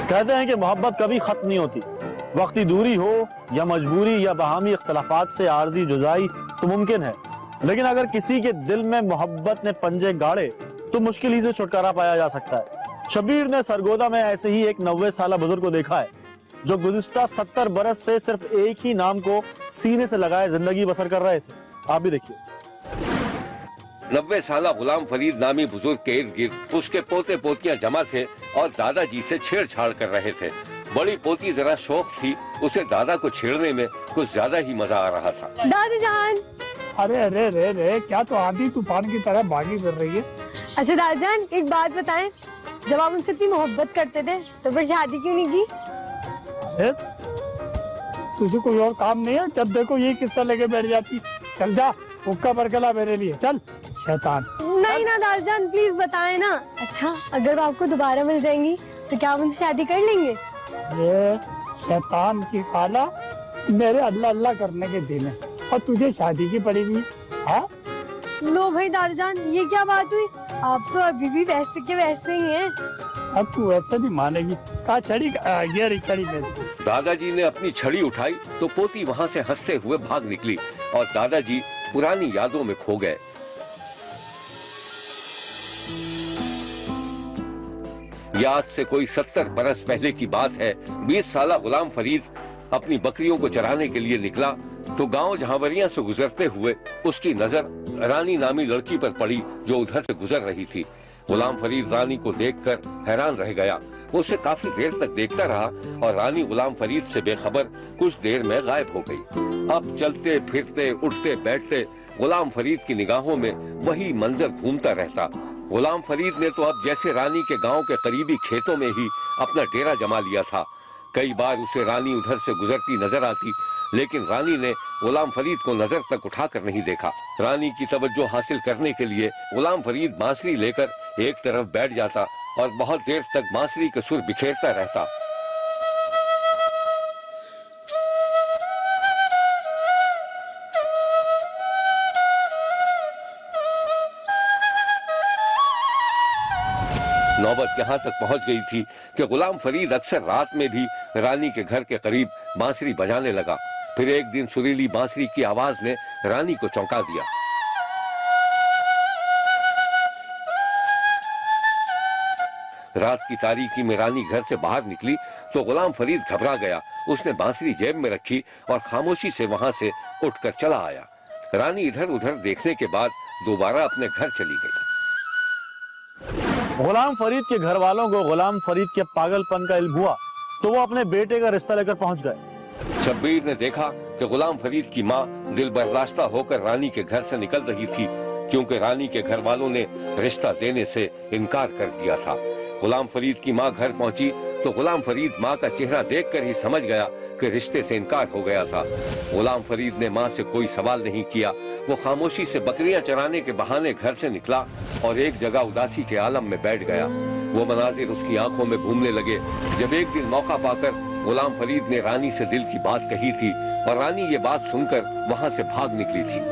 कहते हैं कि मोहब्बत कभी खत्म नहीं होती। वक्ती दूरी हो या मजबूरी या बाहमी इख्तलाफात से आर्जी जुदाई तो मुमकिन है, लेकिन अगर किसी के दिल में मोहब्बत ने पंजे गाड़े तो मुश्किल ही से छुटकारा पाया जा सकता है। शब्बीर ने सरगोदा में ऐसे ही एक 90 साला बुजुर्ग को देखा है जो गुज़िश्ता 70 बरस से सिर्फ एक ही नाम को सीने से लगाए जिंदगी बसर कर रहे थे। आप भी देखिए। 90 साला गुलाम फरीद नामी बुजुर्ग के इर्द गिर्द उसके पोते पोतियां जमा थे और दादाजी से छेड़छाड़ कर रहे थे। बड़ी पोती जरा शौक थी, उसे दादा को छेड़ने में कुछ ज्यादा ही मजा आ रहा था। दादी जान, अरे अरे रे रे, क्या तो आंधी तूफान की तरह भागी कर रही है। अच्छा दादी जान, एक बात बताएं, जब आप उनसे इतनी मोहब्बत करते थे तो फिर शादी क्यों नहीं की? अरे तुझे कोई और काम नहीं है? जब देखो ये किस्सा लेके बैठ जाती। चल जा, हुक्का बरकला मेरे लिए, चल शैतान। नहीं ना दादी जान, प्लीज बताएं ना। अच्छा, अगर आपको दोबारा मिल जाएंगी तो क्या आप उनसे शादी कर लेंगे? ये शैतान की खाला, मेरे अल्लाह अल्लाह करने के दिन है और तुझे शादी की पड़ेगी। हाँ लो भाई दादी जान, ये क्या बात हुई? आप तो अभी भी वैसे के वैसे ही हैं। अब तू ऐसे नहीं मानेगी। कहा छड़ी, ये रही छड़ी मेरी। दादाजी ने अपनी छड़ी उठाई तो पोती वहाँ से हंसते हुए भाग निकली और दादाजी पुरानी यादों में खो गए। यह आज से कोई 70 बरस पहले की बात है। 20 साला गुलाम फरीद अपनी बकरियों को चराने के लिए निकला तो गांव जहांवरियां से गुजरते हुए उसकी नजर रानी नामी लड़की पर पड़ी जो उधर से गुजर रही थी। गुलाम फरीद रानी को देखकर हैरान रह गया। वो उसे काफी देर तक देखता रहा और रानी गुलाम फरीद से बेखबर कुछ देर में गायब हो गई। अब चलते फिरते उठते बैठते गुलाम फरीद की निगाहों में वही मंजर घूमता रहता। गुलाम फरीद ने तो अब जैसे रानी के गांव के करीबी खेतों में ही अपना डेरा जमा लिया था। कई बार उसे रानी उधर से गुजरती नजर आती, लेकिन रानी ने गुलाम फरीद को नजर तक उठाकर नहीं देखा। रानी की तवज्जो हासिल करने के लिए गुलाम फरीद बांसुरी लेकर एक तरफ बैठ जाता और बहुत देर तक बांसुरी के सुर बिखेरता रहता। नौबत यहाँ तक पहुँच गई थी कि गुलाम फरीद अक्सर रात में भी रानी के घर के करीब बांसुरी बजाने लगा। फिर एक दिन सुरीली बांसुरी की आवाज ने रानी को चौंका दिया। रात की तारीकी में रानी घर से बाहर निकली तो गुलाम फरीद घबरा गया। उसने बांसुरी जेब में रखी और खामोशी से वहां से उठकर चला आया। रानी इधर उधर देखने के बाद दोबारा अपने घर चली गई। गुलाम फरीद के घर वालों को गुलाम फरीद के पागलपन का इल्म हुआ तो वो अपने बेटे का रिश्ता लेकर पहुंच गए। शब्बीर ने देखा कि गुलाम फरीद की माँ दिल बर्दाश्ता होकर रानी के घर से निकल रही थी, क्योंकि रानी के घर वालों ने रिश्ता देने से इनकार कर दिया था। गुलाम फरीद की माँ घर पहुंची तो गुलाम फरीद माँ का चेहरा देखकर ही समझ गया कि रिश्ते से इनकार हो गया था। गुलाम फरीद ने माँ से कोई सवाल नहीं किया। वो खामोशी से बकरियां चराने के बहाने घर से निकला और एक जगह उदासी के आलम में बैठ गया। वो मनाजिर उसकी आंखों में घूमने लगे। जब एक दिन मौका पाकर गुलाम फरीद ने रानी से दिल की बात कही थी और रानी ये बात सुनकर वहां से भाग निकली थी।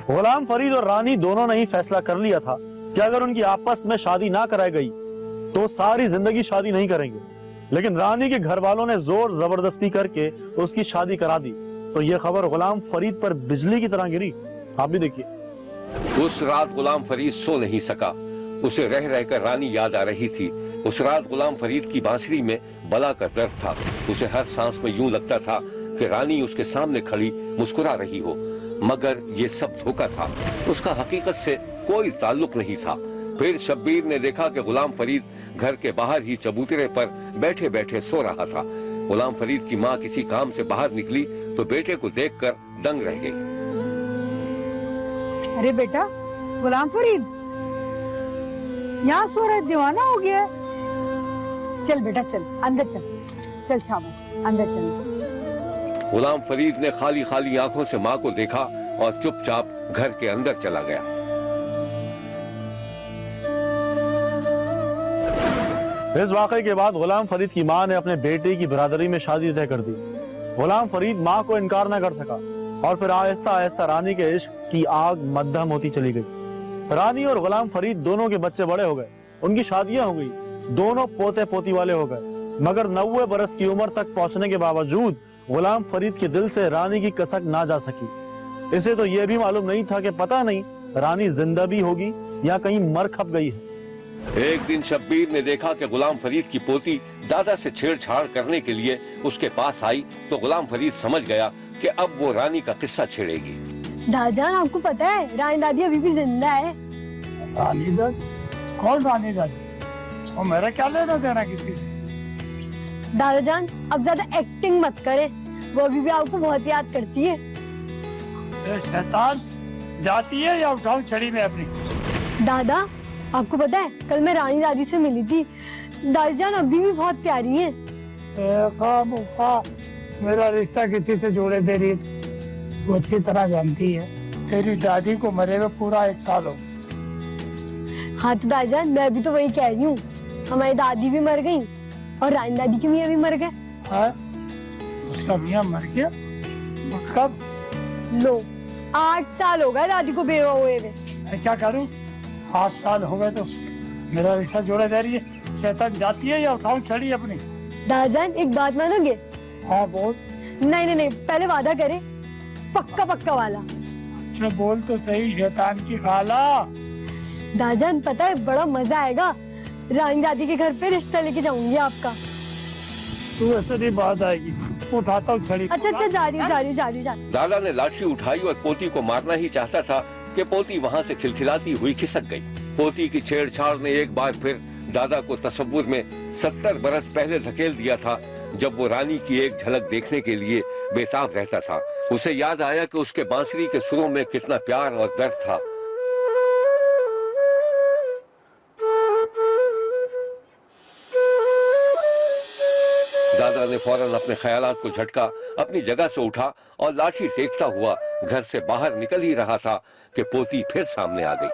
गुलाम फरीद और रानी दोनों ने ही फैसला कर लिया था कि अगर उनकी आपस में शादी ना कराई गई तो सारी जिंदगी शादी नहीं करेंगे, लेकिन रानी के घर वालों ने जोर जबरदस्ती करके उसकी शादी करा दी तो यह खबर गुलाम फरीद पर बिजली की तरह गिरी। आप भी देखिए। उस रात गुलाम फरीद सो नहीं सका। उसे रह रहकर रानी याद आ रही थी। उस रात गुलाम फरीद की बांसुरी में बला का दर्द था। उसे हर सांस में यूं लगता था कि रानी उसके सामने खड़ी मुस्कुरा रही हो, मगर ये सब धोखा था। उसका हकीकत से कोई ताल्लुक नहीं था। फिर शब्बीर ने देखा कि गुलाम फरीद घर के बाहर ही चबूतरे पर बैठे बैठे सो रहा था। गुलाम फरीद की माँ किसी काम से बाहर निकली तो बेटे को देखकर दंग रह गई। अरे बेटा गुलाम फरीद, यहाँ सो रहे, दीवाना हो गया। चल बेटा चल, अंदर चल, चल शाबाश, अंदर चल। गुलाम फरीद ने खाली खाली आंखों से माँ को देखा और चुपचाप घर के अंदर चला गया। इस वाकये के बाद गुलाम फरीद की मां ने अपने बेटे की बिरादरी में शादी तय कर दी। गुलाम फरीद मां को इनकार न कर सका और फिर आहिस्ता आहिस्ता रानी के इश्क की आग मद्धम होती चली गई। रानी और गुलाम फरीद दोनों के बच्चे बड़े हो गए, उनकी शादियां हो गई, दोनों पोते पोती वाले हो गए। मगर 90 बरस की उम्र तक पहुंचने के बावजूद गुलाम फरीद के दिल से रानी की कसक ना जा सकी। इसे तो यह भी मालूम नहीं था कि पता नहीं रानी जिंदा भी होगी या कहीं मर खप गई है। एक दिन शब्बीर ने देखा कि गुलाम फरीद की पोती दादा से छेड़छाड़ करने के लिए उसके पास आई तो गुलाम फरीद समझ गया कि अब वो रानी का किस्सा छेड़ेगी। दादाजान आपको पता है रानी दादी अभी भी जिंदा है। रानी दादी? कौन रानी दादी? और मेरा क्या लेना देना किसी से? दादाजान अब ज्यादा एक्टिंग मत करें, वो अभी भी आपको बहुत याद करती है। ए शैतान, जाती है या उठाऊं छड़ी में अपनी? दादा आपको पता है कल मैं रानी दादी से मिली थी, दादाजान अभी भी बहुत प्यारी हैं। मेरा रिश्ता किसी से जोड़े दे रही है, वो अच्छी तरह जानती है। तेरी दादी को मरे हुए पूरा 1 साल हो। हाँ तो दादाजान मैं भी तो वही कह रही हूँ, हमारी दादी भी मर गई और रानी दादी के मियाँ भी मर गए। हाँ? उसका मियाँ मर गया? कब? लो 8 साल हो गए दादी को बेवा हुए हुए। मैं क्या करूँ? 8 साल हो गए तो मेरा रिश्ता जोड़े दे रही है। शैतान, जाती है या उठाऊं छड़ी अपनी? दादाजान एक बात मानोगे? हाँ बोल। नहीं नहीं नहीं, पहले वादा करें, पक्का पक्का वाला। अच्छा बोल तो सही शैतान की खाला। दादाजान पता है बड़ा मजा आएगा, रानी दादी के घर पे रिश्ता लेके जाऊंगी आपका। तू ऐसे नहीं बात आएगी, उठाता हूँ छड़ी। अच्छा अच्छा जा रही हूँ जा रही हूँ जा रही हूँ जा रही हूँ। दादा ने लाठी उठाई और पोती को मारना ही चाहता था कि पोती वहां से खिलखिलाती हुई खिसक गई। पोती की छेड़छाड़ ने एक बार फिर दादा को तस्वुर में 70 बरस पहले धकेल दिया था, जब वो रानी की एक झलक देखने के लिए बेताब रहता था। उसे याद आया कि उसके बांसुरी के सुरों में कितना प्यार और दर्द था। दादा ने फौरन अपने ख्यालात को झटका, अपनी जगह से उठा और लाठी टेकता हुआ घर से बाहर निकल ही रहा था कि पोती फिर सामने आ गई।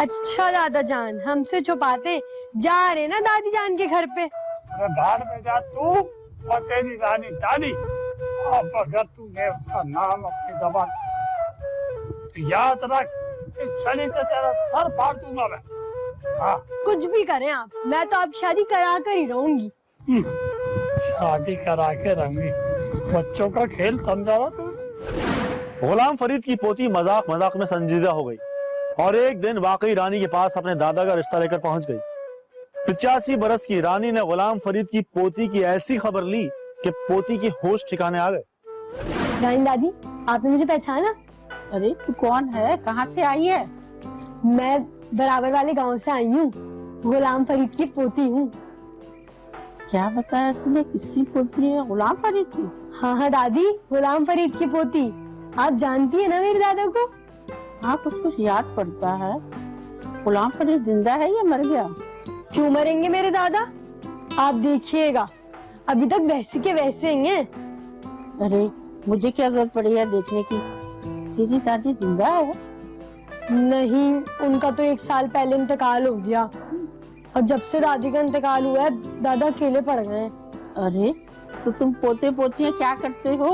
अच्छा दादाजान हमसे छुपाते जा रहे ना दादी जान के घर पे। अरे बाहर में जा तू और तेरी रानी दादी। अब अगर तूने उसका नाम अपनी जबान तो याद रख, इस छड़ी से तेरा सर फाड़ दूंगा मैं। हाँ। कुछ भी करें आप, मैं तो आप शादी करा कर ही रहूंगी। शादी करा के रहूंगी? बच्चों का खेल समझा रहा तू? गुलाम फरीद की पोती मजाक मजाक में संजीदा हो गई और एक दिन वाकई रानी के पास अपने दादा का रिश्ता लेकर पहुंच गई। 85 बरस की रानी ने गुलाम फरीद की पोती की ऐसी खबर ली कि पोती के होश ठिकाने आ गए। रानी दादी आपने मुझे पहचाना? अरे तू कौन है, कहाँ से आई है? मैं बराबर वाले गांव से आई हूँ, गुलाम फरीद की पोती हूँ। क्या बताया तूने, किसकी पोती है? गुलाम फरीद की? हाँ हाँ दादी, गुलाम फरीद की पोती। आप जानती है ना मेरे दादा को? हाँ कुछ याद पड़ता है। गुलाम फरीद जिंदा है या मर गया? क्यों मरेंगे मेरे दादा, आप देखिएगा अभी तक वैसे के वैसे ही हैं। अरे मुझे क्या जरूरत पड़ी है देखने की, तेरी दादी जिंदा है? नहीं, उनका तो 1 साल पहले इंतकाल हो गया और जब से दादी का इंतकाल हुआ है दादा अकेले पड़ गए हैं। अरे तो तुम पोते पोतियाँ क्या करते हो?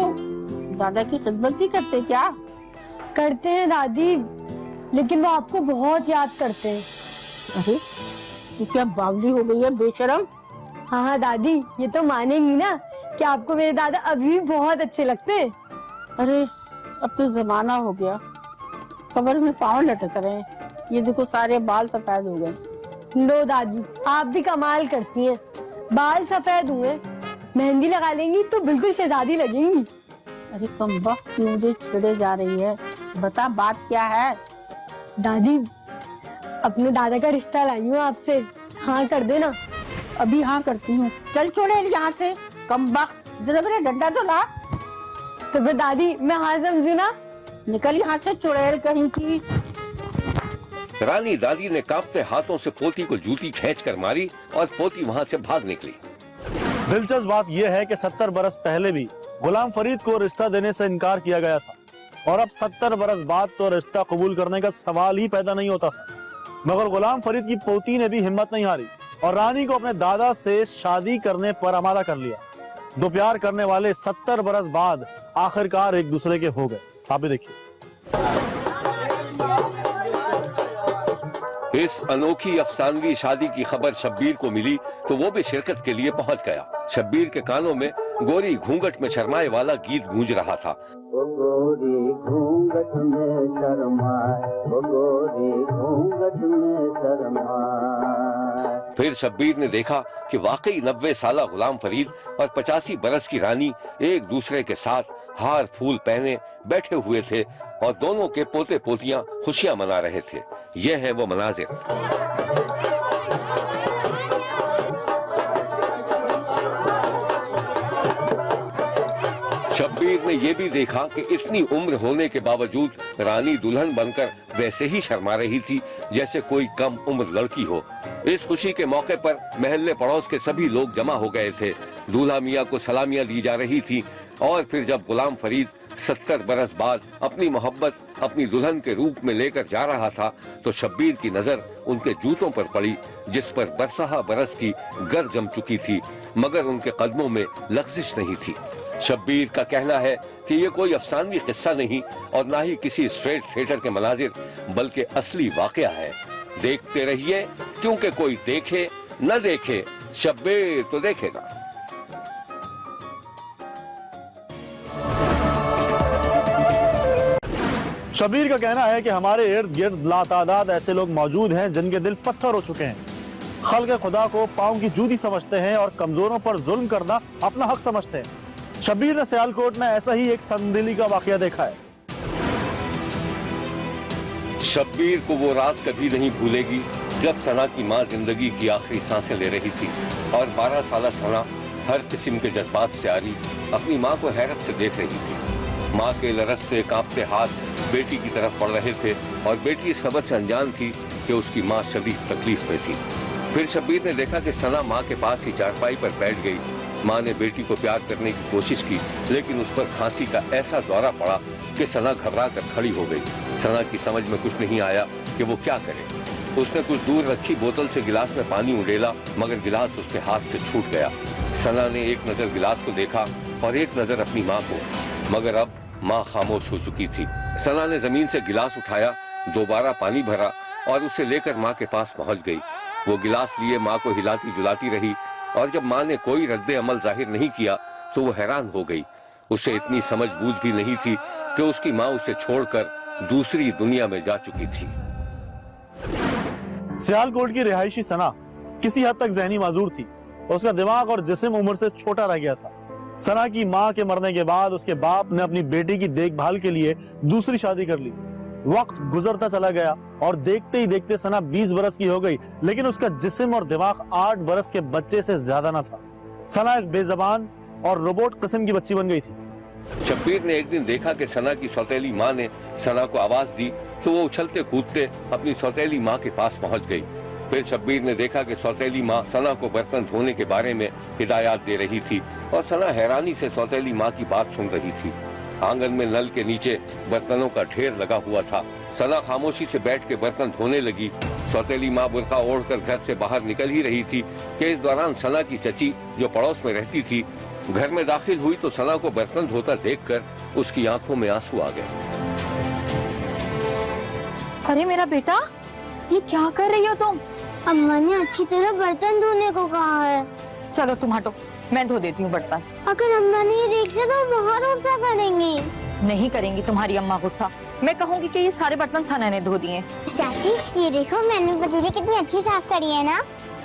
दादा की खिदमत ही करते क्या? करते हैं दादी, लेकिन वो आपको बहुत याद करते हैं। अरे तू क्या बावली हो गई है बेशरम? हाँ हाँ दादी, ये तो मानेंगी ना कि आपको मेरे दादा अभी भी बहुत अच्छे लगते हैं। अरे अब तो जमाना हो गया, कमर में पाँव लटक रहे हैं, ये देखो सारे बाल सफेद हो गए। लो दादी आप भी कमाल करती हैं, बाल सफेद हुए, मेहंदी लगा लेंगी तो बिल्कुल शहजादी लगेंगी। अरे कम वक्त क्यों मुझे छेड़े जा रही है, बता बात क्या है? दादी अपने दादा का रिश्ता लाई हूँ आपसे, हाँ कर देना। अभी हाँ करती हूँ, चल छोड़े यहाँ से, कम वक्त, जरा मेरा डंडा तो ला। तो फिर दादी मैं हाँ समझू ना? निकल यहाँ से चुड़ैल कहीं की। रानी दादी ने कांपते हाथों से पोती को जूती खींचकर मारी और पोती वहां से भाग निकली। दिलचस्प बात यह है कि 70 बरस पहले भी गुलाम फरीद को रिश्ता देने से इनकार किया गया था और अब 70 बरस बाद तो रिश्ता कबूल करने का सवाल ही पैदा नहीं होता था। मगर गुलाम फरीद की पोती ने भी हिम्मत नहीं हारी और रानी को अपने दादा से शादी करने पर आमादा कर लिया। दो प्यार करने वाले 70 बरस बाद आखिरकार एक दूसरे के हो गए। आप भी देखिए। इस अनोखी अफसानवी शादी की खबर शब्बीर को मिली तो वो भी शिरकत के लिए पहुंच गया। शब्बीर के कानों में गोरी घूंघट में शर्माए वाला गीत गूंज रहा था। गोरी घूंघट में शर्माए, गोरी घूंघट में शर्माए। फिर शब्बीर ने देखा कि वाकई 90 साला गुलाम फरीद और 85 बरस की रानी एक दूसरे के साथ हार फूल पहने बैठे हुए थे और दोनों के पोते पोतियां खुशियां मना रहे थे। ये है वो मनाजिर। शब्बीर ने यह भी देखा कि इतनी उम्र होने के बावजूद रानी दुल्हन बनकर वैसे ही शर्मा रही थी जैसे कोई कम उम्र लड़की हो। इस खुशी के मौके पर महल्ले पड़ोस के सभी लोग जमा हो गए थे। दूल्हा मियां को सलामियां दी जा रही थी और फिर जब गुलाम फरीद 70 बरस बाद अपनी मोहब्बत अपनी दुल्हन के रूप में लेकर जा रहा था तो शब्बीर की नजर उनके जूतों पर पड़ी जिस पर बरसहा बरस की गर जम चुकी थी, मगर उनके कदमों में लग़ज़िश नहीं थी। शब्बीर का कहना है कि ये कोई अफसानवी किस्सा नहीं और ना ही किसी स्ट्रेट थिएटर के मनाजिर बल्कि असली वाकया है। देखते रहिए क्योंकि कोई देखे न देखे शब्बीर तो देखेगा। शब्बीर का कहना है कि हमारे इर्द गिर्द लातादाद ऐसे लोग मौजूद हैं जिनके दिल पत्थर हो चुके हैं, खल्क़ खुदा को पांव की जूती समझते हैं और कमजोरों पर जुल्म करना अपना हक समझते हैं। शब्बीर ने सियालकोट में ऐसा ही एक संदिली का वाकया देखा है। शब्बीर को वो रात कभी नहीं भूलेगी जब सना की माँ जिंदगी की आखिरी सांसें ले रही थी और 12 साला सना हर किस्म के जज्बात से आरी अपनी माँ को हैरत से देख रही थी। माँ के लरसते कांपते हाथ बेटी की तरफ पड़ रहे थे और बेटी इस खबर से अनजान थी कि उसकी माँ शदीद तकलीफ में थी। फिर शब्बीर ने देखा कि सना माँ के पास ही चारपाई पर बैठ गई। माँ ने बेटी को प्यार करने की कोशिश की लेकिन उस पर खांसी का ऐसा दौरा पड़ा कि सना घबरा कर खड़ी हो गई। सना की समझ में कुछ नहीं आया कि वो क्या करे। उसने कुछ दूर रखी बोतल से गिलास में पानी उड़ेला मगर गिलास उसके हाथ से छूट गया। सना ने एक नजर गिलास को देखा और एक नजर अपनी माँ को, मगर अब माँ खामोश हो चुकी थी। सना ने जमीन से गिलास उठाया, दोबारा पानी भरा और उसे लेकर माँ के पास पहुंच गई। वो गिलास लिए माँ को हिलाती जुलाती रही और जब माँ ने कोई रद्दे अमल जाहिर नहीं किया तो वो हैरान हो गई। उसे इतनी समझ बूझ भी नहीं थी कि उसकी माँ उसे छोड़कर दूसरी दुनिया में जा चुकी थी। सियालकोट की रिहायशी सना किसी हद तक जहनी माजूर थी। उसका दिमाग और जिस्म उम्र से छोटा रह गया था। सना की माँ के मरने के बाद उसके बाप ने अपनी बेटी की देखभाल के लिए दूसरी शादी कर ली। वक्त गुजरता चला गया और देखते ही देखते सना 20 बरस की हो गई, लेकिन उसका जिस्म और दिमाग 8 बरस के बच्चे से ज्यादा न था। सना एक बेजबान और रोबोट किस्म की बच्ची बन गई थी। शब्बीर ने एक दिन देखा कि सना की सौतेली माँ ने सना को आवाज दी तो वो उछलते कूदते अपनी सौतेली माँ के पास पहुंच गई। फिर शब्बीर ने देखा कि सौतेली माँ सना को बर्तन धोने के बारे में हिदायत दे रही थी और सना हैरानी से सौतेली माँ की बात सुन रही थी। आंगन में नल के नीचे बर्तनों का ढेर लगा हुआ था। सना खामोशी से बैठ के बर्तन धोने लगी। सौतेली माँ बुर्का ओढ़कर घर से बाहर निकल ही रही थी कि इस दौरान सना की चची जो पड़ोस में रहती थी घर में दाखिल हुई तो सना को बर्तन धोता देखकर उसकी आंखों में आंसू आ गए। अरे मेरा बेटा, ये क्या कर रही हो तुम? अम्मा ने अच्छी तरह बर्तन धोने को कहा है। चलो तुम हटो, मैं धो देती हूँ बर्तन। अगर अम्मा ने ये देख लिया तो बहुत गुस्सा करेंगी। नहीं करेंगी तुम्हारी अम्मा गुस्सा। मैं कहूँगी कि ये सारे बर्तन सना ने धो दिए। चाची ये देखो मैंने पतीली कितनी अच्छी साफ करी है ना।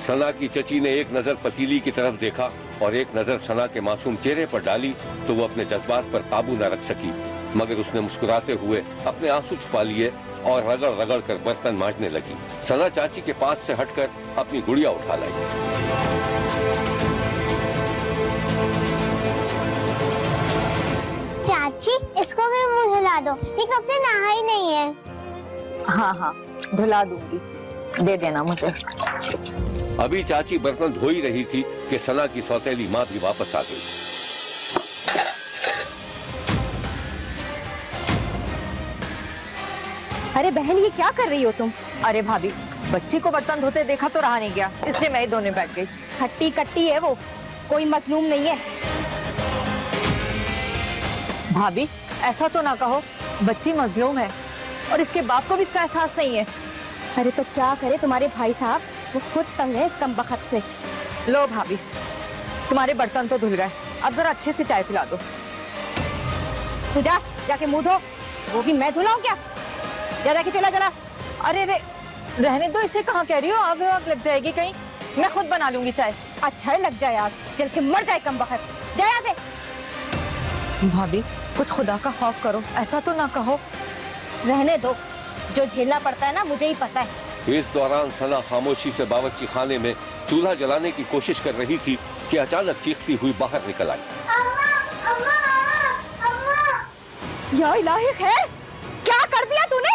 सना की चची ने एक नजर पतीली की तरफ देखा और एक नजर सना के मासूम चेहरे पर डाली तो वो अपने जज्बात पर काबू न रख सकी, मगर उसने मुस्कुराते हुए अपने आंसू छुपा लिए और रगड़ रगड़ कर बर्तन मांजने लगी। सना चाची के पास से हटकर अपनी गुड़िया उठा लाई। चाची इसको भी मुंह हिला दो, ये कब से नहा ही नहीं है। हाँ हाँ धुला दूंगी, दे देना मुझे। अभी चाची बर्तन धो ही रही थी कि सना की सौतेली माँ भी वापस आ गई। अरे बहन ये क्या कर रही हो तुम? अरे भाभी, बच्ची को बर्तन धोते देखा तो रहा नहीं गया, इसलिए मैं ही धोने बैठ गई। खट्टी कट्टी है वो, कोई मजलूम नहीं है। भाभी ऐसा तो ना कहो, बच्ची मजलूम है और इसके बाप को भी इसका एहसास नहीं है। अरे तो क्या करे तुम्हारे भाई साहब, वो खुद तंग है इस कमबख्त से। लो भाभी, तुम्हारे बर्तन तो धुल गए, अब जरा अच्छे से चाय पिला दो। तू जा, जाके मुंह धो। वो भी मैं धुलाऊं क्या? जा जाके चला चला। अरे रे, रहने दो, इसे कहाँ कह रही हो, आग आग लग जाएगी कहीं। मैं खुद बना लूंगी चाय। अच्छा लग जाए आग, जल के मर जाए कमबख्त। जा यहाँ से। भाभी कुछ खुदा का खौफ करो, ऐसा तो ना कहो। रहने दो, जो झेलना पड़ता है ना मुझे ही पता है। इस दौरान सना खामोशी से बावर्ची खाने में चूल्हा जलाने की कोशिश कर रही थी कि अचानक चीखती हुई बाहर निकल आई। या इलाही खैर, क्या कर दिया तूने?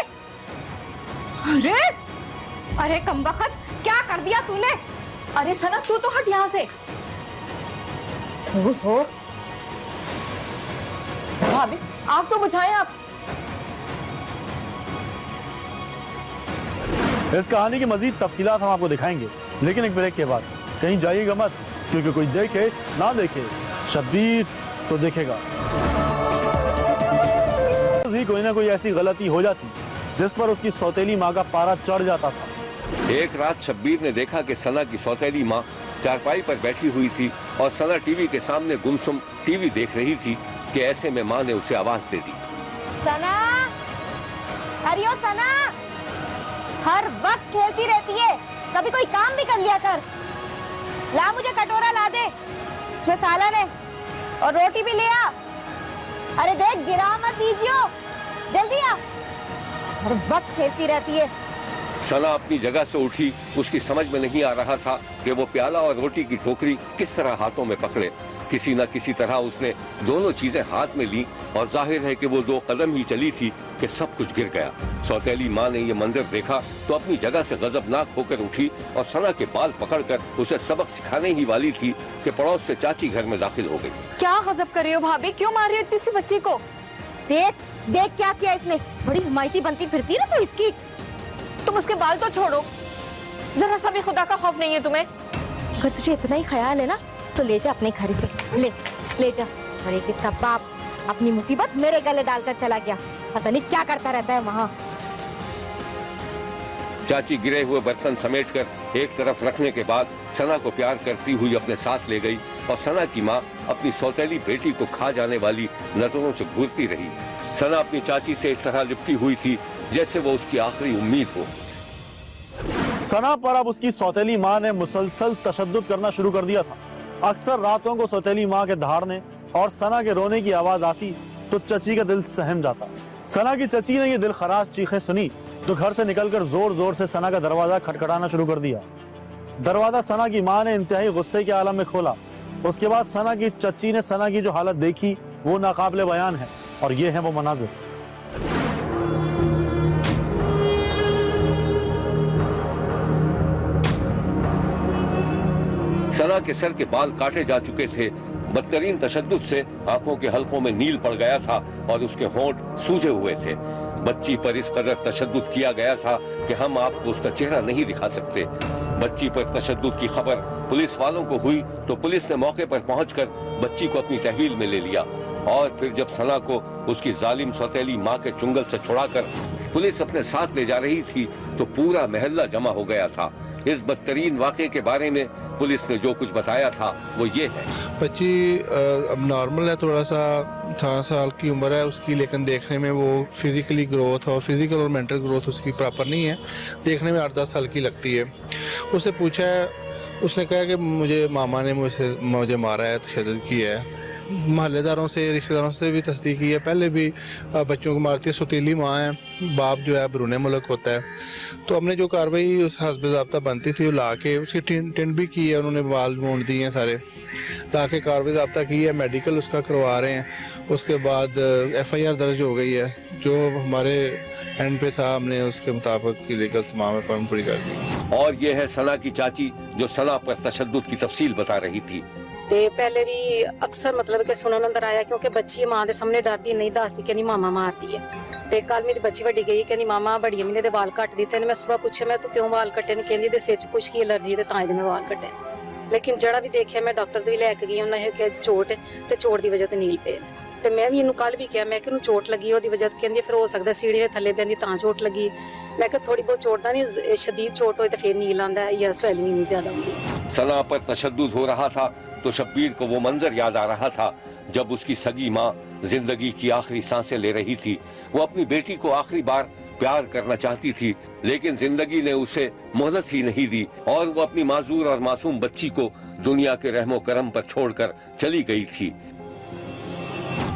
अरे अरे कमबख्त, क्या कर दिया तूने? अरे सना तू तो हट यहाँ से। ओहो, भाभी आग तो बुझाएं आप। इस कहानी की मजीद तफसीलात हम आपको दिखाएंगे, लेकिन एक ब्रेक के बाद। कहीं जाइएगा मत, क्योंकि कोई देखे ना देखे, शब्बीर तो देखेगा। कोई ना कोई ऐसी गलती हो जाती जिस पर उसकी सौतेली माँ का पारा चढ़ जाता था। एक रात शब्बीर ने देखा कि सना की सौतेली माँ चारपाई पर बैठी हुई थी और सना टीवी के सामने गुमसुम टीवी देख रही थी कि ऐसे में माँ ने उसे आवाज दे दी। सना, अरे ओ सना, हर वक्त खेलती रहती है, कभी कोई काम भी कर लिया कर। ला मुझे कटोरा ला दे, इसमें सालन है और रोटी भी ले आ। अरे देख गिरा मत दीजियो, जल्दी आ। हर वक्त खेलती रहती है। सना अपनी जगह से उठी, उसकी समझ में नहीं आ रहा था कि वो प्याला और रोटी की टोकरी किस तरह हाथों में पकड़े। किसी न किसी तरह उसने दोनों चीजें हाथ में ली और जाहिर है कि वो 2 कदम ही चली थी कि सब कुछ गिर गया। सौतेली माँ ने ये मंजर देखा तो अपनी जगह से गजबनाक होकर उठी और सना के बाल पकड़कर उसे सबक सिखाने ही वाली थी कि पड़ोस से चाची घर में दाखिल हो गई। क्या गजब कर रही हो भाभी, क्यों मार रही हो इतनी सी बच्ची को? देख देख क्या किया इसने, बड़ी हिमायती बनती फिरती है ना तो इसकी। तुम उसके बाल तो छोड़ो, जरा सा भी खुदा का खौफ नहीं है तुम्हें? अगर तुझे इतना ही ख्याल है ना तो ले जा अपने घर से, ले जा। और एक इसका बाप अपनी मुसीबत मेरे गले डालकर चला गया, पता नहीं क्या करता रहता है वहाँ। चाची गिरे हुए बर्तन समेटकर एक तरफ रखने के बाद सना को प्यार करती हुई अपने साथ ले गई और सना की माँ अपनी सौतेली बेटी को खा जाने वाली नजरों से घूरती रही। सना अपनी चाची से इस तरह लिपटी हुई थी जैसे वो उसकी आखिरी उम्मीद हो। सना पर अब उसकी सौतेली माँ ने मुसलसल तशद्दुद करना शुरू कर दिया था। अक्सर रातों को सौतेली माँ के दहाड़ने और सना के रोने की आवाज आती तो चची का दिल सहम जाता। सना की चची ने ये दिल खराश चीखें सुनी तो घर से निकलकर जोर जोर से सना का दरवाजा खटखटाना शुरू कर दिया। दरवाजा सना की माँ ने इंतहाई गुस्से के आलम में खोला। उसके बाद सना की चची ने सना की जो हालत देखी वो नाकाबिले बयान है, और ये है वो मनाजिर। सना के सर के बाल काटे जा चुके थे, बदतरीन तशद्दुद से आंखों के हलकों में नील पड़ गया था और उसके होंठ सूजे हुए थे। बच्ची पर इस कदर तशद्दुद किया गया था कि हम आपको उसका चेहरा नहीं दिखा सकते। बच्ची पर तशद्दुद की खबर पुलिस वालों को हुई तो पुलिस ने मौके पर पहुंचकर बच्ची को अपनी तहवील में ले लिया और फिर जब सना को उसकी जालिम सौतेली माँ के चुंगल से छुड़ाकर पुलिस अपने साथ ले जा रही थी तो पूरा महल्ला जमा हो गया था। इस बदतरीन वाक़े के बारे में पुलिस ने जो कुछ बताया था वो ये है। बच्ची अब नॉर्मल है, थोड़ा सा 18 साल की उम्र है उसकी, लेकिन देखने में वो फिजिकली ग्रोथ और फिजिकल और मेंटल ग्रोथ उसकी प्रॉपर नहीं है। देखने में 8-10 साल की लगती है। उससे पूछा है, उसने कहा कि मुझे मामा ने मुझे मारा है, तशद्दुद किया है। महल्लेदारों से, रिश्तेदारों से भी तस्दीक की है, पहले भी बच्चों को मारती है। सौतीली माँ है, बाप जो है बरूने मुल्क होता है। तो हमने जो कार्रवाई उस हस्ब ज़ाब्ता बनती थी वो ला के उसकी टिंड भी की है, उन्होंने बाल मूंड दिए हैं सारे, ला के कार्रवाई ज़ाब्ता की है, मेडिकल उसका करवा रहे हैं। उसके बाद FIR दर्ज हो गई है, जो हमारे एंड पे था हमने उसके मुताबिक लीगल तमाम फॉर्म पूरी कर दी। और ये है सना की चाची जो सना पर तशद्दुद की तफसील बता रही थी। ते पहले भी अक्सर मतलब कि सुनन अंदर आया, क्योंकि बच्ची मां दे सामने डरदी नहीं दसदी कि नहीं मामा मारदी है, ਤੇ ਕੱਲ ਮੇਰੀ ਬੱਚੀ ਵੱਡੀ ਗਈ ਕਹਿੰਦੀ ਮਾਮਾ ਬੜੀ ਅਮੀ ਨੇ ਤੇ ਵਾਲ ਕੱਟ ਦਿੱਤੇ ਨੇ। ਮੈਂ ਸਵੇਰ ਪੁੱਛਿਆ ਮੈਂ ਤੂੰ ਕਿਉਂ ਵਾਲ ਕੱਟੇ ਨੇ, ਕਹਿੰਦੀ ਦੇ ਸਿਰ 'ਚ ਕੁਛ ਕੀ ਐਲਰਜੀ ਤੇ ਤਾਂ ਇਹਦੇ ਮੈਂ ਵਾਲ ਕੱਟੇ। ਲੇਕਿਨ ਜਿਹੜਾ ਵੀ ਦੇਖਿਆ ਮੈਂ ਡਾਕਟਰ ਦੇ ਵੀ ਲੈ ਕੇ ਗਈ, ਉਹਨਾਂ ਇਹ ਕਿਹਾ ਚੋਟ ਹੈ ਤੇ ਚੋਟ ਦੀ ਵਜ੍ਹਾ ਤੇ ਨੀਲ ਪਏ। ਤੇ ਮੈਂ ਵੀ ਇਹਨੂੰ ਕੱਲ ਵੀ ਕਿਹਾ ਮੈਂ ਕਿ ਉਹਨੂੰ ਚੋਟ ਲੱਗੀ ਉਹਦੀ ਵਜ੍ਹਾ ਤੇ ਕਹਿੰਦੀ ਫਿਰ ਹੋ ਸਕਦਾ ਸੀੜੀ ਦੇ ਥੱਲੇ ਪੈਂਦੀ ਤਾਂ ਚੋਟ ਲੱਗੀ। मैं कि थोड़ी बहुत चोट नहीं, शदीद चोट हो तो फिर नील आंदा है या स्वेलिंग नहीं ज्यादा होती। सना पर तशद्दुद हो रहा था तो शब्बीर को वो मंजर याद आ रहा था जब उसकी सगी माँ जिंदगी की आखिरी सांसें ले रही थी। वो अपनी बेटी को आखिरी बार प्यार करना चाहती थी, लेकिन जिंदगी ने उसे मोहलत ही नहीं दी और वो अपनी माजूर और मासूम बच्ची को दुनिया के रहमो करम पर छोड़कर चली गई थी।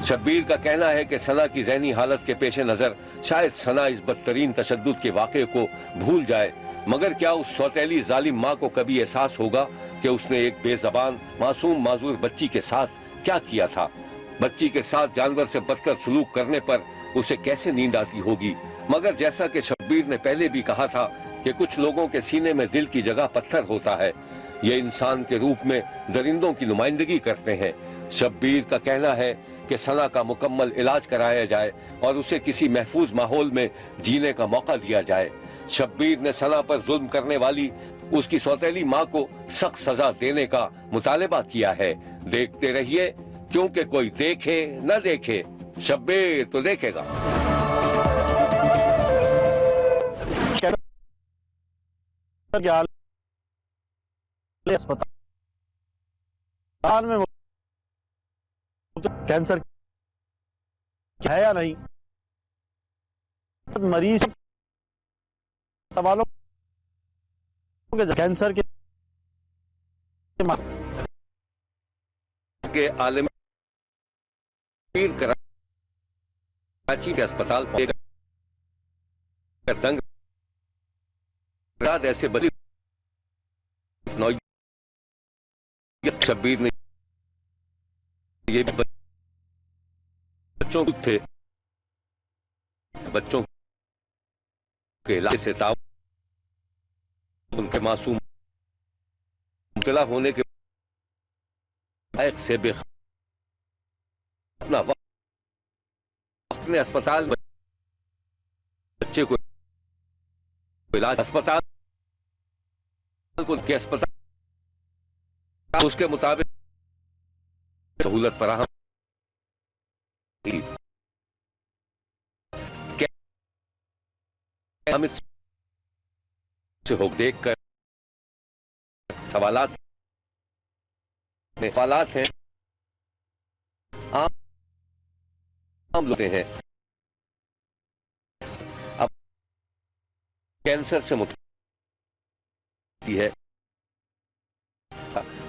शब्बीर का कहना है कि सना की ज़हनी हालत के पेश नजर शायद सना इस बदतरीन तशद्दुद के वाक़े को भूल जाए, मगर क्या उस सौतेली जालिम माँ को कभी एहसास होगा कि उसने एक बेजबान मासूम माजूर बच्ची के साथ क्या किया था। बच्ची के साथ जानवर से बदतर सलूक करने पर उसे कैसे नींद आती होगी। मगर जैसा कि शब्बीर ने पहले भी कहा था कि कुछ लोगों के सीने में दिल की जगह पत्थर होता है, ये इंसान के रूप में दरिंदों की नुमाइंदगी करते हैं। शब्बीर का कहना है कि सना का मुकम्मल इलाज कराया जाए और उसे किसी महफूज माहौल में जीने का मौका दिया जाए। शब्बीर ने सना पर जुल्म करने वाली उसकी सौतेली माँ को सख्त सजा देने का मुतालबा किया है। देखते रहिए, क्योंकि कोई देखे न देखे शब्बीर तो देखेगा। अस्पताल में कैंसर है या नहीं, मरीज सवालों के कैंसर के आलमी कराची के अस्पताल दंग ऐसे बदी शब्बीर ने ये बच्चों थे, बच्चों के इलाज से उनके मासूम मुब्तला होने के से अपना वक्त में अस्पताल में बच्चे को इलाज अस्पताल के अस्पताल उसके मुताबिक सहूलत फराहम अमित से हो देखकर सवालात हैं आम लोग हैं। अब कैंसर से मुतली है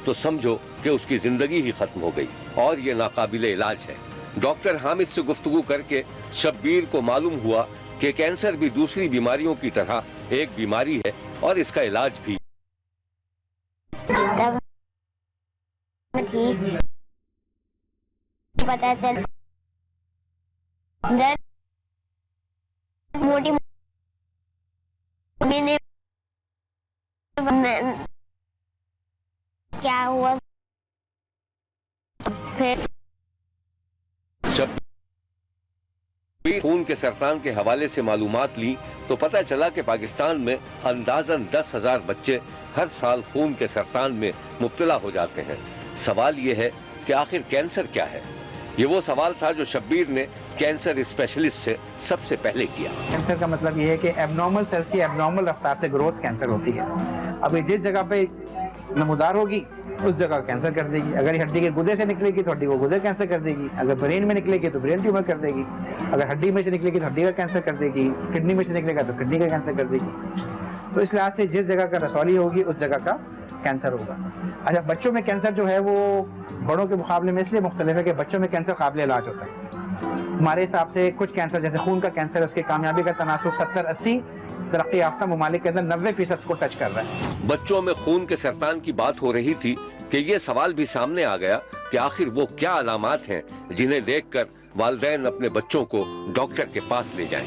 तो समझो कि उसकी जिंदगी ही खत्म हो गई और ये नाकाबिले इलाज है। डॉक्टर हामिद से गुफ्तगू करके शब्बीर को मालूम हुआ कि कैंसर भी दूसरी बीमारियों की तरह एक बीमारी है और इसका इलाज भी। पता चल मोटी मैंने क्या हुआ फिर खून के सरतान के हवाले से मालूमात ली तो पता चला कि पाकिस्तान में अंदाजन 10,000 बच्चे हर साल खून के सरतान में मुब्तला हो जाते हैं। सवाल ये है कि आखिर कैंसर क्या है। ये वो सवाल था जो शब्बीर ने कैंसर स्पेशलिस्ट से सबसे पहले किया। कैंसर का मतलब ये है कि एबनॉर्मल सेल्स की एबनॉर्मल रफ्तार से ग्रोथ कैंसर होती है। अब ये जिस जगह पे नमूदार होगी उस जगह कैंसर कर देगी। अगर हड्डी के गुदे से निकलेगी तो हड्डी को गुदे कैंसर कर देगी। अगर ब्रेन में निकलेगी तो ब्रेन ट्यूमर कर देगी। अगर हड्डी में से निकलेगी तो हड्डी का कैंसर कर देगी। किडनी में से निकलेगा तो किडनी का कैंसर कर देगी। तो इस लिहाज से जिस जगह का रसौली होगी उस जगह का कैंसर होगा। अच्छा, बच्चों में कैंसर जो है वो बड़ों के मुकाबले में इसलिए मुख्तलिफ है कि बच्चों में कैंसर काबिल इलाज होता है। हमारे हिसाब से कुछ कैंसर जैसे खून का कैंसर है उसकी कामयाबी का तनासुब 70-80 तरक्की याफ्ता ममालिक के अंदर 90% को टच कर रहा है। बच्चों में खून के सरतान की बात हो रही थी कि ये सवाल भी सामने आ गया कि आखिर वो क्या अलामात हैं जिन्हें देखकर वालिदैन अपने बच्चों को डॉक्टर के पास ले जाएं।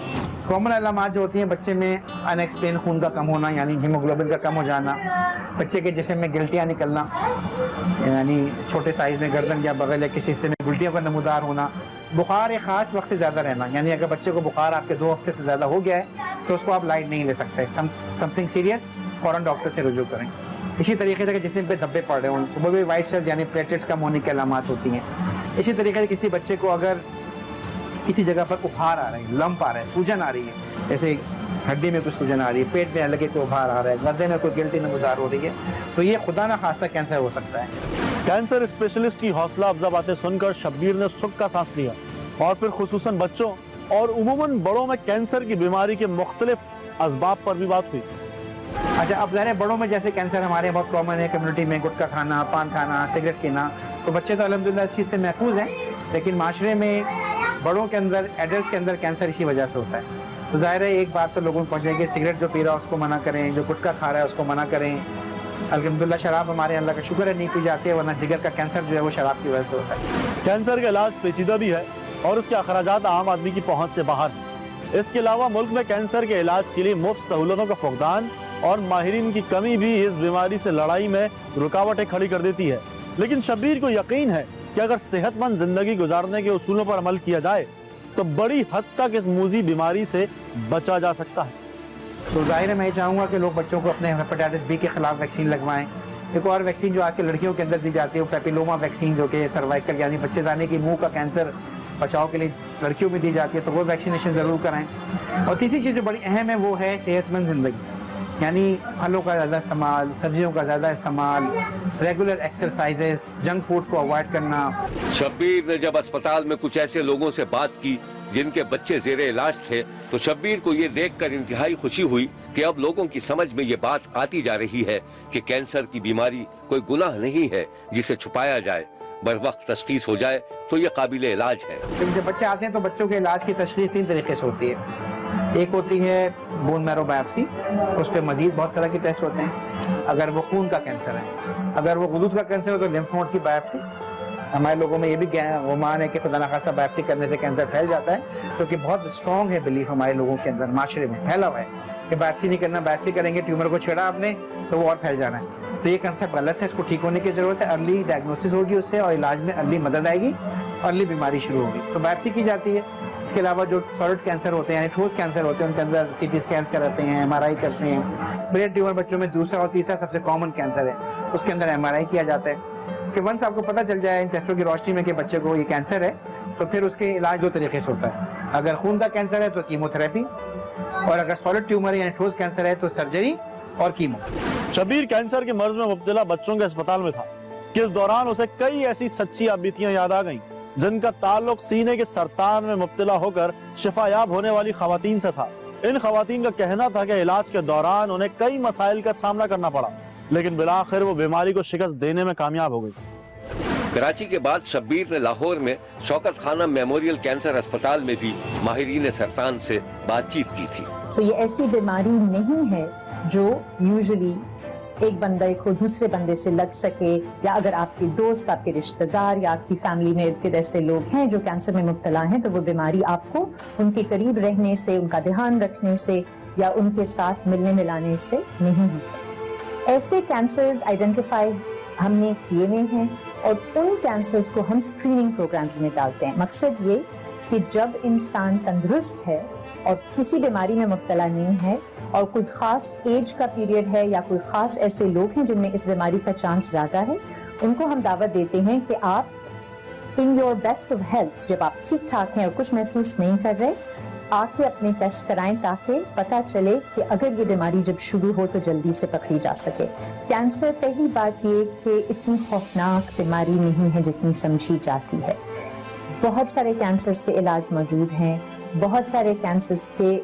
कॉमन अलामात जो होती हैं बच्चे में अनएक्सप्लेन खून का कम होना यानी हीमोग्लोबिन का कम हो जाना, बच्चे के जिस्म में गिल्टियाँ निकलना यानी छोटे साइज में गर्दन या बगल या किसी हिस्से में गुल्टियों का नमूदार होना, बुखार एक खास वक्त से ज़्यादा रहना, यानी अगर बच्चे को बुखार आपके 2 हफ्ते से ज़्यादा हो गया है तो उसको आप लाइट नहीं ले सकते, समथिंग सीरियस, फ़ौरन डॉक्टर से रुजू करें। इसी तरीके से जिसम पे धब्बे पड़ रहे हों वो भी वाइट सेल्स यानी प्लेटलेट्स कम होने की अलामत होती हैं। इसी तरीके से किसी बच्चे को अगर किसी जगह पर उभार आ रही है, लंप आ रहा है, सूजन आ रही है, जैसे हड्डी में कुछ सूजन आ रही है, पेट में अलग कोई उभार आ रहा है, गर्दन में कोई गिल्टी नमूदार हो रही है, तो ये खुदा ना खास्ता कैंसर हो सकता है। कैंसर स्पेशलिस्ट की हौसला अफजा बातें सुनकर शब्बीर ने सुख का सांस लिया और फिर खुसूसन बच्चों और उमूमन बड़ों में कैंसर की बीमारी के मुख्तलिफ असबाब पर भी बात हुई। अच्छा, अब ज़ाहिर है बड़ों में जैसे कैंसर हमारे बहुत कॉमन है कम्युनिटी में, गुटखा खाना, पान खाना, सिगरेट पीना, तो बच्चे तो अल्हम्दुलिल्लाह इस चीज़ से महफूज हैं, लेकिन माशरे में बड़ों के अंदर, एडल्ट के अंदर कैंसर इसी वजह से होता है। तो ज़ाहिर है एक बात तो लोगों को पहुँचे कि सिगरेट जो पी रहा है उसको मना करें, जो गुटखा खा रहा है उसको मना करें। अल्हम्दुलिल्लाह शराब हमारे अल्लाह का शुक्र है नहीं पी जाती है, वरना जिगर का कैंसर जो है वो शराब की वजह से होता है। कैंसर का इलाज पेचीदा भी है और उसके अखराजात आम आदमी की पहुंच से बाहर हैं। इसके अलावा मुल्क में कैंसर के इलाज के लिए मुफ्त सहूलतों का फुकदान और माहिरीन की कमी भी इस बीमारी से लड़ाई में रुकावटें खड़ी कर देती है। लेकिन शब्बीर को यकीन है कि अगर सेहतमंद जिंदगी गुजारने के उसूलों पर अमल किया जाए तो बड़ी हद तक इस मूजी बीमारी से बचा जा सकता है। तो जाहिर है मैं चाहूँगा कि लोग बच्चों को अपने हेपेटाइटिस बी के खिलाफ वैक्सीन लगवाएं। एक और वैक्सीन जो आके लड़कियों के अंदर दी जाती है वो पेपिलोमा वैक्सीन, जो कि सर्वाइकल यानी बच्चेदानी की मुंह का कैंसर बचाव के लिए लड़कियों में दी जाती है, तो वो वैक्सीनेशन ज़रूर कराएं। और तीसरी चीज़ जो बड़ी अहम है वो है सेहतमंद ज़िंदगी, यानी फलों का ज़्यादा इस्तेमाल, सब्जियों का ज़्यादा इस्तेमाल, रेगुलर एक्सरसाइजेस, जंक फूड को अवॉइड करना। शब्बीर ने जब अस्पताल में कुछ ऐसे लोगों से बात की जिनके बच्चे जेरे इलाज थे तो शब्बीर को ये देखकर इंतहाई खुशी हुई कि अब लोगों की समझ में ये बात आती जा रही है कि कैंसर की बीमारी कोई गुनाह नहीं है जिसे छुपाया जाए, बर वक्त तशखीस हो जाए तो ये काबिल इलाज है। जब बच्चे आते हैं तो बच्चों के इलाज की तशखीस 3 तरीके से होती है। एक होती है बोन मैरो बायोप्सी, उस पर मजीद बहुत तरह के टेस्ट होते हैं। अगर वो खून का कैंसर है, अगर वो गुदूद का कैंसर है तो लिम्फ नोड की बायोप्सी। हमारे लोगों में ये भी गुमान है कि खुदा न खास्ता बायोप्सी करने से कैंसर फैल जाता है, क्योंकि बहुत स्ट्रॉन्ग है बिलीफ हमारे लोगों के अंदर, माशरे में फैला हुआ है कि बायोप्सी नहीं करना, बायोप्सी करेंगे ट्यूमर को छेड़ा आपने तो वो और फैल जाना है। तो ये कंसेप्ट गलत है, इसको ठीक होने की जरूरत है। अर्ली डायग्नोसिस होगी उससे और इलाज में अर्ली मदद आएगी, अर्ली बीमारी शुरू होगी तो बायोप्सी की जाती है। इसके अलावा जो सॉलिड कैंसर होते हैं यानी ठोस कैंसर होते हैं उनके अंदर CT स्कैन कराते हैं, MRI करते हैं। ब्रेन ट्यूमर बच्चों में दूसरा और तीसरा सबसे कॉमन कैंसर है, उसके अंदर MRI किया जाता है कि वंस आपको पता चल जाए इन टेस्टों की रोशनी में कि बच्चे को ये कैंसर है तो फिर उसके इलाज 2 तरीके से होता है। अगर खून का कैंसर है तो कीमोथेरेपी, और अगर सॉलिड ट्यूमर यानी ठोस कैंसर है तो सर्जरी और कीमो। शब्बीर कैंसर के मर्ज में मुब्तला बच्चों के अस्पताल में था कि इस दौरान उसे कई ऐसी सच्ची बीतियां याद आ गईं जिनका ताल्लुक सीने के सरतान में मुब्तला होकर शिफायाब होने वाली खवातीन से था। इन खवातीन का कहना था कि इलाज के दौरान उन्हें कई मसाइल का सामना करना पड़ा, लेकिन बिलाखिर वो बीमारी को शिकस्त देने में कामयाब हो गई। कराची के बाद शब्बीर ने लाहौर में शौकत खानम मेमोरियल कैंसर अस्पताल में भी माहिरीन सरतान से बातचीत की थी। तो ये ऐसी बीमारी नहीं है जो यूजुअली एक बंदे को दूसरे बंदे से लग सके, या अगर आपके दोस्त, आपके रिश्तेदार या आपकी फैमिली में इर्द ऐसे लोग हैं जो कैंसर में मुब्तला हैं तो वो बीमारी आपको उनके करीब रहने से, उनका ध्यान रखने से या उनके साथ मिलने मिलाने से नहीं हो सकती। ऐसे कैंसर्स आइडेंटिफाई हमने किए हुए हैं और उन कैंसर्स को हम स्क्रीनिंग प्रोग्राम्स में डालते हैं। मकसद ये कि जब इंसान तंदुरुस्त है और किसी बीमारी में मुब्तला नहीं है और कोई खास एज का पीरियड है या कोई खास ऐसे लोग हैं जिनमें इस बीमारी का चांस ज्यादा है, उनको हम दावत देते हैं कि आप in your best of health, जब आप ठीक ठाक हैं और कुछ महसूस नहीं कर रहे, आके अपने टेस्ट कराएं ताकि पता चले कि अगर ये बीमारी जब शुरू हो तो जल्दी से पकड़ी जा सके। कैंसर, पहली बात ये कि इतनी खौफनाक बीमारी नहीं है जितनी समझी जाती है। बहुत सारे कैंसर्स के इलाज मौजूद हैं, बहुत सारे कैंसर्स के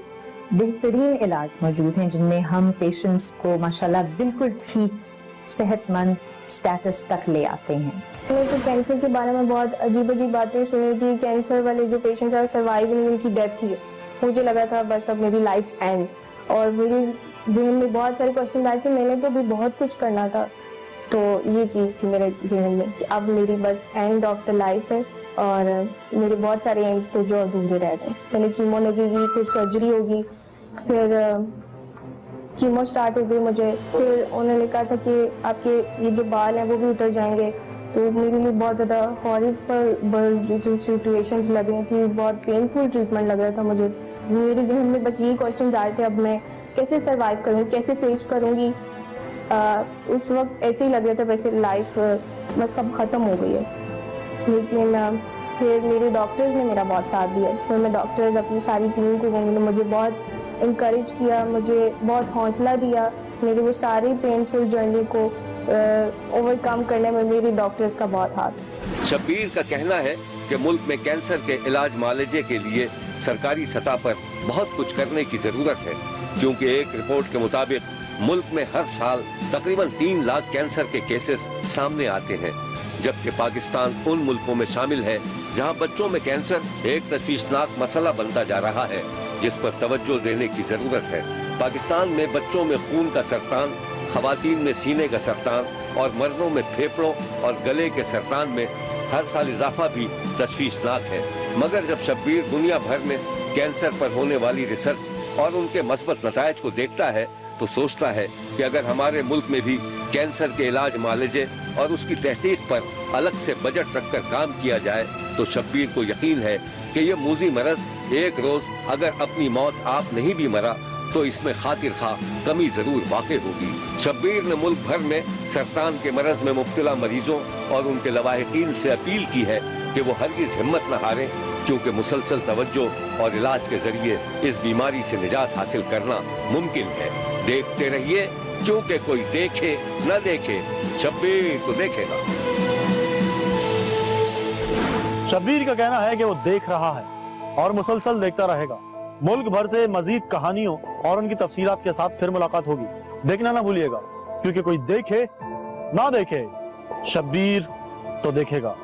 बेहतरीन इलाज मौजूद हैं जिनमें हम पेशेंट्स को माशाल्लाह बिल्कुल ठीक सेहतमंद स्टेटस तक ले आते हैं। मैंने तो कैंसर के बारे में बहुत अजीब अजीब बातें सुनी थी। कैंसर वाले जो पेशेंट है सर्वाइवल में उनकी डेथ थी, मुझे लगा था बस अब मेरी लाइफ एंड, और मेरे जहन में बहुत सारे क्वेश्चन आए थे, मैंने तो भी बहुत कुछ करना था। तो ये चीज़ थी मेरे जहन में कि अब मेरी बस एंड ऑफ द लाइफ है और मेरे बहुत सारे एम्स थे जो अधूरे रह गए। पहले कीमो लगेगी, फिर सर्जरी होगी, फिर कीमो स्टार्ट हो गई मुझे, फिर उन्होंने कहा था कि आपके ये जो बाल हैं वो भी उतर जाएंगे, तो मेरे लिए बहुत ज़्यादा हॉरिफुल जो सिचुएशंस लग रही थी, बहुत पेनफुल ट्रीटमेंट लग रहा था मुझे। मेरे जहन में बस यही क्वेश्चन आ रहे थे, अब मैं कैसे सर्वाइव करूँगी, कैसे फेस करूँगी। उस वक्त ऐसे ही लग रहा था वैसे लाइफ बस कब ख़त्म हो गई है। लेकिन फिर मेरे डॉक्टर्स ने मेरा बहुत साथ दिया, जिसमें मैं डॉक्टर्स अपनी सारी टीम को उन्होंने मुझे बहुत इनकरेज किया, मुझे बहुत हौसला दिया। मेरी वो सारी पेनफुल जर्नी को ओवरकम करने में मेरे डॉक्टर्स का बहुत हाथ। शब्बीर का कहना है कि मुल्क में कैंसर के इलाज मालजे के लिए सरकारी सतह पर बहुत कुछ करने की जरूरत है, क्योंकि एक रिपोर्ट के मुताबिक मुल्क में हर साल तकरीबन 3 लाख कैंसर के केसेस सामने आते हैं, जबकि पाकिस्तान उन मुल्कों में शामिल है जहां बच्चों में कैंसर एक तशवीशनाक मसला बनता जा रहा है, जिस पर तवज्जो देने की जरूरत है। पाकिस्तान में बच्चों में खून का सरतान, खवातीन में सीने का सरतान और मर्दों में फेफड़ों और गले के सरतान में हर साल इजाफा भी तशवीशनाक है। मगर जब शब्बीर दुनिया भर में कैंसर पर होने वाली रिसर्च और उनके मस्बत नतायज को देखता है तो सोचता है कि अगर हमारे मुल्क में भी कैंसर के इलाज मालजे और उसकी तहकीक पर अलग से बजट रखकर काम किया जाए तो शब्बीर को यकीन है कि ये मूजी मरज एक रोज अगर अपनी मौत आप नहीं भी मरा तो इसमें खातिर खा कमी जरूर वाक़ होगी। शब्बीर ने मुल्क भर में सरतान के मरज में मुब्तला मरीजों और उनके लवाहिकीन से अपील की है कि वो हरगिज हिम्मत न हारें, क्योंकि मुसलसल तवज्जो और इलाज के जरिए इस बीमारी से निजात हासिल करना मुमकिन है। देखते रहिए, क्योंकि कोई देखे न देखे शब्बीर को देखेगा। शब्बीर का कहना है कि वो देख रहा है और मुसलसल देखता रहेगा। मुल्क भर से मजीद कहानियों और उनकी तफसीलात के साथ फिर मुलाकात होगी। देखना ना भूलिएगा, क्योंकि कोई देखे ना देखे शब्बीर तो देखेगा।